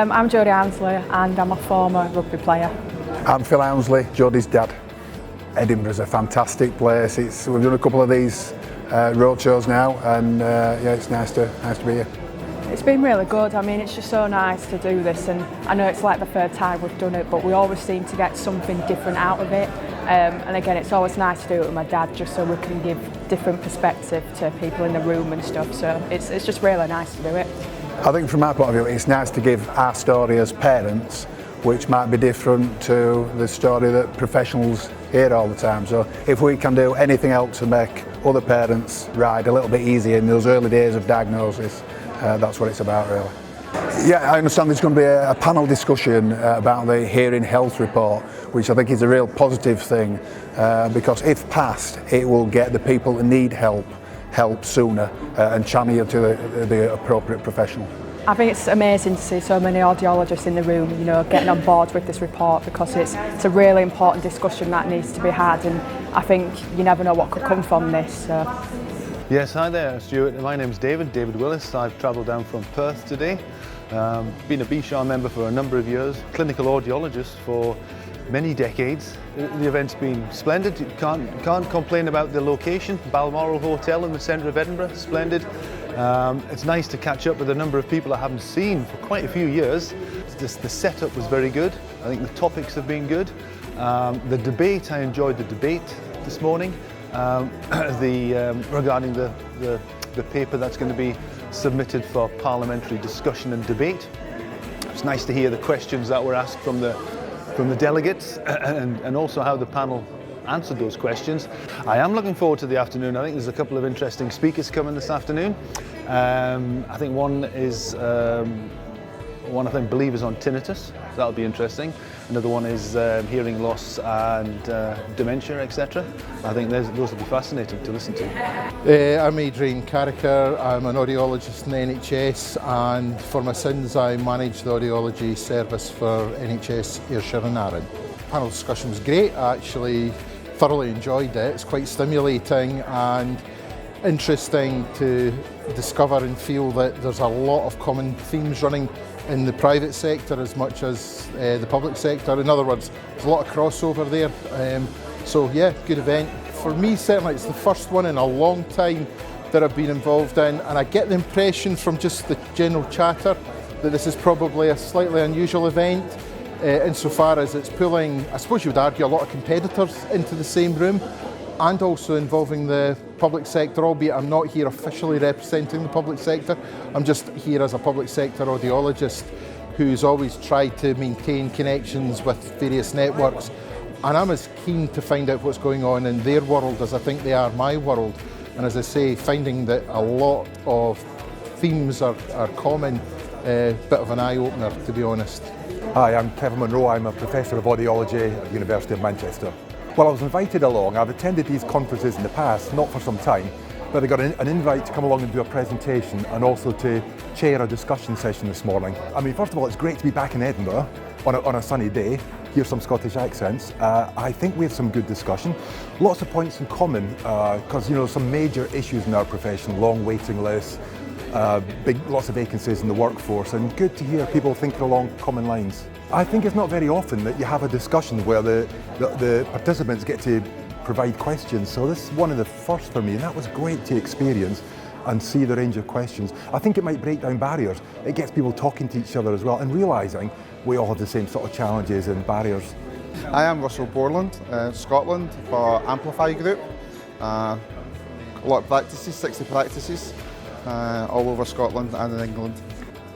I'm Jodie Ansley and I'm a former rugby player. I'm Phil Ownsley, Jodie's dad. Edinburgh's a fantastic place. We've done a couple of these roadshows now, and yeah, it's nice to be here. It's been really good. I mean, it's just so nice to do this, and I know it's like the third time we've done it, but we always seem to get something different out of it. And again, it's always nice to do it with my dad, just so we can give different perspective to people in the room and stuff. So it's just really nice to do it. I think from my point of view, it's nice to give our story as parents, which might be different to the story that professionals hear all the time. So if we can do anything else to make other parents' ride a little bit easier in those early days of diagnosis, that's what it's about, really. Yeah, I understand there's going to be a panel discussion about the hearing health report, which I think is a real positive thing, because if passed, it will get the people that need help sooner and channel you to the appropriate professional. I think it's amazing to see so many audiologists in the room, you know, getting on board with this report, because it's a really important discussion that needs to be had, and I think you never know what could come from this. So. Yes, hi there, Stuart. My name's David Willis. I've travelled down from Perth today. Been a BSHAR member for a number of years, clinical audiologist for many decades. The event's been splendid. You can't complain about the location. Balmoral Hotel in the centre of Edinburgh, splendid. It's nice to catch up with a number of people I haven't seen for quite a few years. The setup was very good. I think the topics have been good. The debate, I enjoyed the debate this morning regarding the paper that's going to be submitted for parliamentary discussion and debate. It's nice to hear the questions that were asked from the delegates and also how the panel answered those questions. I am looking forward to the afternoon. I think there's a couple of interesting speakers coming this afternoon. I think one I believe is on tinnitus. That'll be interesting. Another one is hearing loss and dementia, etc. I think those will be fascinating to listen to. I'm Adrian Carricker. I'm an audiologist in the NHS, and for my sins I manage the audiology service for NHS Ayrshire and Arran. The panel discussion was great. I actually thoroughly enjoyed it. It's quite stimulating and interesting to discover and feel that there's a lot of common themes running in the private sector as much as the public sector. In other words, there's a lot of crossover there. So yeah, good event. For me, certainly it's the first one in a long time that I've been involved in, and I get the impression from just the general chatter that this is probably a slightly unusual event insofar as it's pulling, I suppose you would argue, a lot of competitors into the same room, and also involving the public sector, albeit I'm not here officially representing the public sector. I'm just here as a public sector audiologist who's always tried to maintain connections with various networks, and I'm as keen to find out what's going on in their world as I think they are my world. And as I say, finding that a lot of themes are common, bit of an eye-opener, to be honest. Hi, I'm Kevin Monroe. I'm a Professor of Audiology at the University of Manchester. Well, I was invited along. I've attended these conferences in the past, not for some time, but I got an invite to come along and do a presentation and also to chair a discussion session this morning. I mean, first of all, it's great to be back in Edinburgh on a sunny day, hear some Scottish accents. I think we have some good discussion. Lots of points in common, because, you know, some major issues in our profession, long waiting lists, lots of vacancies in the workforce, and good to hear people thinking along common lines. I think it's not very often that you have a discussion where the participants get to provide questions, so this is one of the first for me, and that was great to experience and see the range of questions. I think it might break down barriers. It gets people talking to each other as well and realising we all have the same sort of challenges and barriers. I am Russell Borland, Scotland for Amplify Group. A lot of practices, 60 practices, all over Scotland and in England.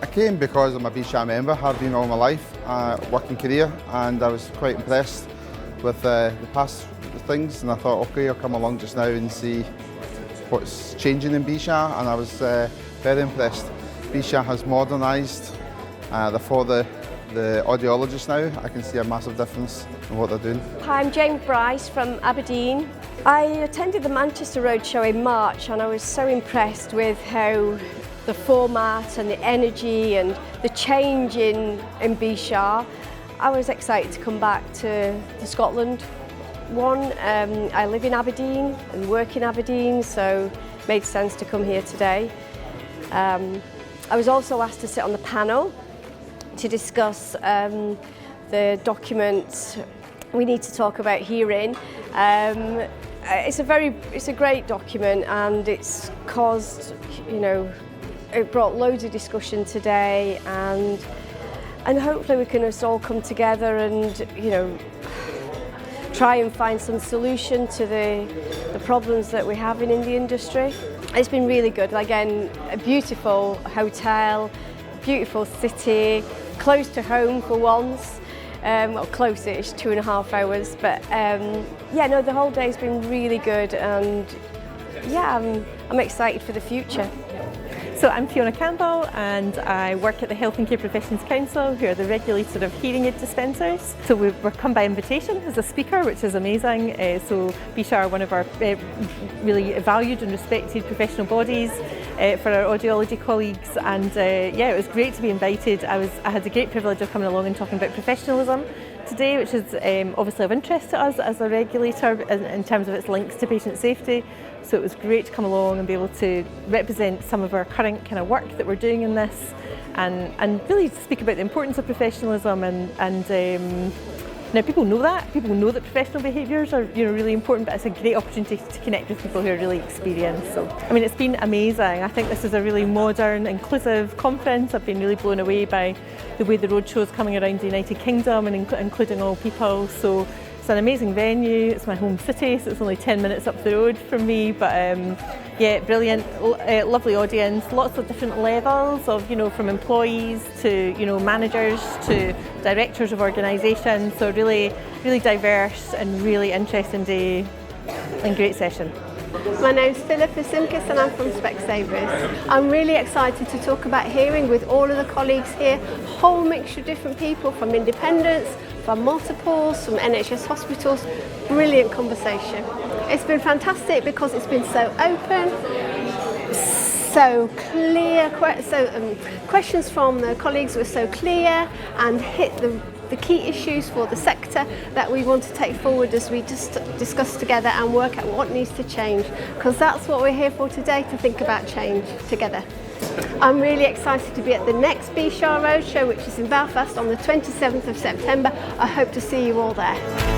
I came because I'm a BSHAR member, have been all my life, working career, and I was quite impressed with the past things, and I thought, okay, I'll come along just now and see what's changing in BSHAR, and I was very impressed. BSHAR has modernised, therefore the audiologists now, I can see a massive difference in what they're doing. Hi, I'm Jane Bryce from Aberdeen. I attended the Manchester Roadshow in March, and I was so impressed with how the format and the energy and the change in BSHAR. I was excited to come back to Scotland. I live in Aberdeen and work in Aberdeen, so it made sense to come here today. I was also asked to sit on the panel, to discuss the document we need to talk about hearing. It's a great document, and it's caused, it brought loads of discussion today, and hopefully we can just all come together and try and find some solution to the problems that we're having in the industry. It's been really good. Again, a beautiful hotel, beautiful city, close to home for once. Well, close-ish, 2.5 hours, but the whole day's been really good, and I'm excited for the future. So I'm Fiona Campbell, and I work at the Health and Care Professions Council, who are the regulator of hearing aid dispensers. So we're come by invitation as a speaker, which is amazing. So BSHA are one of our really valued and respected professional bodies for our audiology colleagues, and it was great to be invited. I had the great privilege of coming along and talking about professionalism today, which is obviously of interest to us as a regulator in terms of its links to patient safety. So it was great to come along and be able to represent some of our current kind of work that we're doing in this, and really speak about the importance of professionalism, and now people know that professional behaviours are really important, but it's a great opportunity to connect with people who are really experienced. So I mean, it's been amazing. I think this is a really modern, inclusive conference. I've been really blown away by the way the Roadshow is coming around the United Kingdom and including all people. So it's an amazing venue. It's my home city, so it's only 10 minutes up the road from me, but brilliant, lovely audience, lots of different levels of, from employees to, managers to directors of organisations. So really, really diverse and really interesting day and great session. My name's Philippa Simkis and I'm from Specsavers. I'm really excited to talk about hearing with all of the colleagues here, whole mixture of different people from independents, from multiples, from NHS hospitals. Brilliant conversation. It's been fantastic because it's been so open, so clear, questions from the colleagues were so clear and hit the key issues for the sector that we want to take forward as we just discuss together and work out what needs to change, because that's what we're here for today, to think about change together. I'm really excited to be at the next BSHA Roadshow, which is in Belfast on the 27th of September. I hope to see you all there.